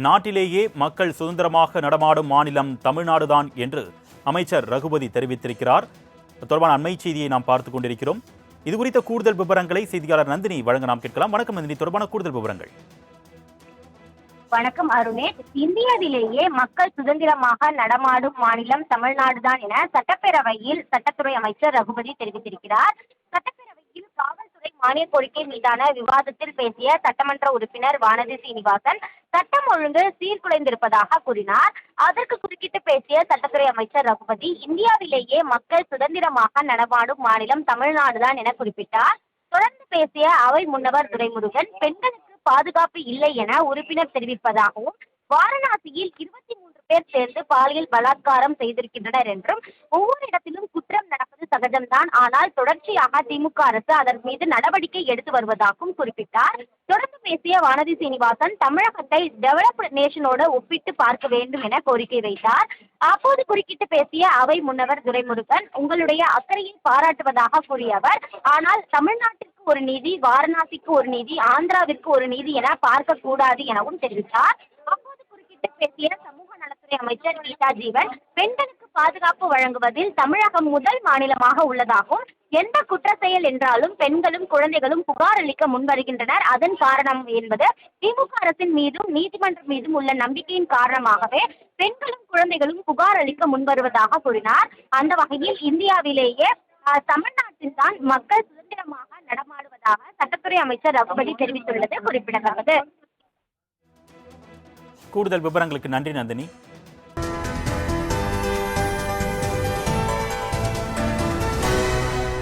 நாட்டிலேயே மக்கள் சுதந்திரமாக நடமாடும் மாநிலம் தமிழ்நாடுதான் என்று அமைச்சர் ரகுபதி தெரிவித்திருக்கிறார். தொடர்பான அண்மை செய்தியை நாம் பார்த்துக் கொண்டிருக்கிறோம். இது குறித்த கூடுதல் விவரங்களை செய்தியாளர் நந்தினி வழங்க நாம் கேட்கலாம். வணக்கம் நந்தினி, தொடர்பான கூடுதல் விவரங்கள். வணக்கம் அருணேஷ். இந்தியாவிலேயே மக்கள் சுதந்திரமாக நடமாடும் மாநிலம் தமிழ்நாடுதான் என சட்டப்பேரவையில் சட்டத்துறை அமைச்சர் ரகுபதி தெரிவித்திருக்கிறார். சட்டப்பேரவையில் காவல்துறை மானிய கோரிக்கை மீதான விவாதத்தில் பேசிய சட்டமன்ற உறுப்பினர் வானதி சீனிவாசன் சட்டம் ஒழுங்கு சீர்குலைந்திருப்பதாக கூறினார். அதற்கு குறுக்கிட்டு பேசிய சட்டத்துறை அமைச்சர் ரகுபதி இந்தியாவிலேயே மக்கள் சுதந்திரமாக நடமாடும் மாநிலம் தமிழ்நாடுதான் என குறிப்பிட்டார். தொடர்ந்து பேசிய அவை முன்னவர் துரைமுருகன் பெண்களுக்கு பாதுகாப்பு இல்லை என உறுப்பினர் தெரிவிப்பதாகவும், வாரணாசியில் 23 பேர் சேர்ந்து பாலியல் பலாத்காரம் செய்திருக்கின்றனர் என்றும், ஒவ்வொரு இடத்திலும் குற்றம் நடப்பது சகஜம்தான், ஆனால் தொடர்ச்சியாக திமுக அரசு அதன் மீது நடவடிக்கை எடுத்து வருவதாகவும் குறிப்பிட்டார். தொடர்ந்து பேசிய வானதி சீனிவாசன் தமிழகத்தை டெவலப்டு நேஷனோடு ஒப்பிட்டு பார்க்க வேண்டும் என கோரிக்கை வைத்தார். அப்போது குறுக்கிட்டு பேசிய அவை முன்னவர் துரைமுருகன் உங்களுடைய அக்கறையை பாராட்டுவதாக கூறிய அவர், ஆனால் தமிழ்நாட்டிற்கு ஒரு நீதி, வாரணாசிக்கு ஒரு நீதி, ஆந்திராவிற்கு ஒரு நீதி என பார்க்க கூடாது எனவும் தெரிவித்தார். அப்போது குறுக்கிட்டு பேசிய சமூக நலத்துறை அமைச்சர் கீதா ஜீவன் பெண்களுக்கு பாதுகாப்பு வழங்குவதில் தமிழகம் முதல் மாநிலமாக உள்ளதாகவும், எந்த குற்ற செயல் என்றாலும் பெண்களும் குழந்தைகளும் புகார் அளிக்க முன்வருகின்றனர். அதன் காரணம் என்பது திமுக அரசின் மீதும் நீதிமன்றம் மீதும் உள்ள நம்பிக்கையின் காரணமாகவே பெண்களும் குழந்தைகளும் புகார் அளிக்க முன்வருவதாக கூறினார். அந்த வகையில் இந்தியாவிலேயே தமிழ்நாட்டில் தான் மக்கள் சுதந்திரமாக நடமாடுவதாக சட்டத்துறை அமைச்சர் ரகுபதி தெரிவித்துள்ளது குறிப்பிடத்தக்கது. கூடுதல் விவரங்களுக்கு நன்றி நந்தினி.